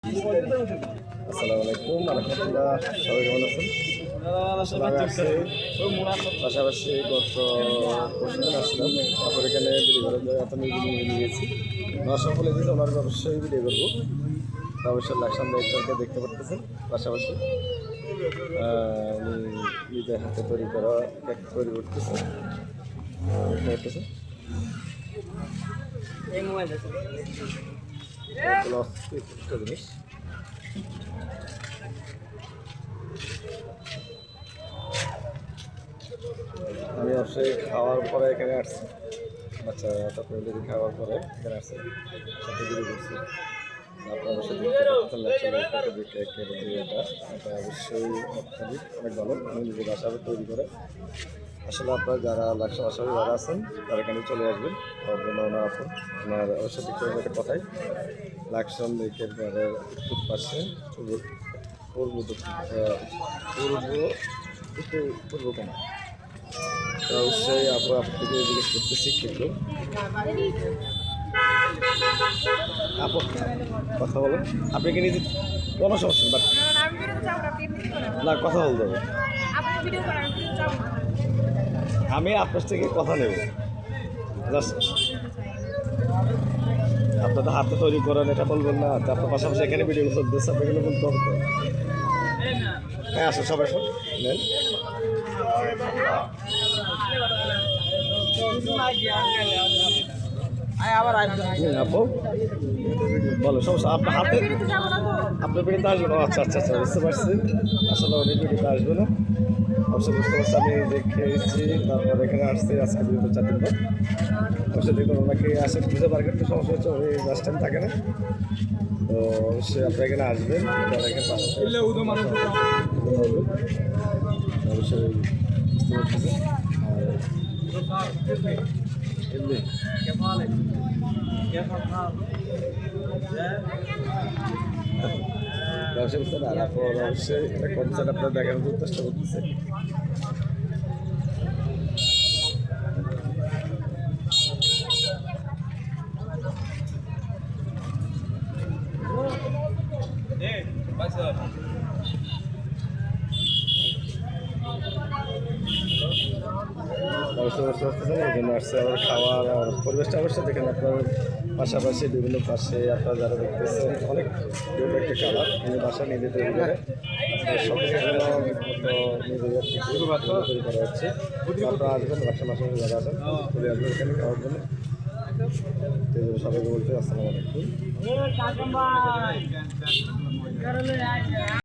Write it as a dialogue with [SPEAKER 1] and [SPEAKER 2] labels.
[SPEAKER 1] আসসালামু আলাইকুম রহমতুল্লাহ, সবাই কেমন আছেন? পাশাপাশি গত পরশুদিন আসলাম, তারপর এখানে ভিডিও করে এত নিয়েছি নসফলে দিয়েছে, ওনার অবশ্যই ভিডিও করবো। অবশ্যই লাকসাম ডাইরেক্টরকে দেখতে পারতেছেন। পাশাপাশি উনি নিজের হাতে তৈরি করা কেক তৈরি করতেছে। জিনিস আমি অবশ্যই খাওয়ার পরে এখানে আসছি, বাচ্চা তারপরে যদি খাওয়ার পরে এখানে আসছি, সাথে ভিডিও করছি। আপনার অবশ্যই এটা অবশ্যই অনেক ভালো, আমি নিজের বাসায় তৈরি করে। আসলে আপনারা যারা লাকসাম আসামি যারা আছেন তারা এখানে চলে আসবেন, তার জন্য ওনার আপন ওনার অবশ্যই দেখতে হবে একটা কথাই। লাকসাম লেকের উত্তর পাশে পূর্ব কোনা, অবশ্যই আপনাকে জিজ্ঞেস করতেছি কিন্তু কথা বলেন। আপনি কি নিজে কোনো সমস্যা বাট না, কথা বলতে হবে। আমি আপনার থেকে কথা নেব, আপনার তো হাতে তৈরি করেন, এটা বলবেন না। আপনার পাশাপাশি এখানে ভিডিও চলতেছে, আপনাকে বলতে হবে। হ্যাঁ, আসলে সবাই নেন। আপু বলো সমস্যা, আপনার হাতে আপনার ভিডিওতে আসবে না? আচ্ছা আচ্ছা আচ্ছা, বুঝতে পারছি। আসলে অনেক ভিডিওতে আসবে না, অবশ্যই বুঝতে পারছি। আমি দেখেছি, তারপর এখানে আসছি আজকে ভিডিওতে 4 দিন পর। অবশ্যই দেখুন ওনাকে আসে বুঝতে পারবেন, একটু সমস্যা হচ্ছে, ওই বাস স্ট্যান্ড থাকে না, তো অবশ্যই আপনারা এখানে আসবেন। এখানে অবশ্যই বুঝতে পারতেছি। ব্যবসা বুঝতে না, তারপর অবশ্যই একটা কনসার্ট আপনারা দেখানোর চেষ্টা করতেছে। খাওয়ার পরিবেশটা অবশ্যই দেখেন আপনার পাশাপাশি বিভিন্ন পাশে আপনারা যারা দেখতেছেন অনেক একটা কালার নিজের বাসা নিজে তৈরি করে সব তৈরি করা হচ্ছে। আপনারা আসবেন, বাসা মাসে যারা আছেন চলে আসবেন এখানে খাওয়ার জন্য। সবাইকে বলতে আসসালামু আলাইকুম।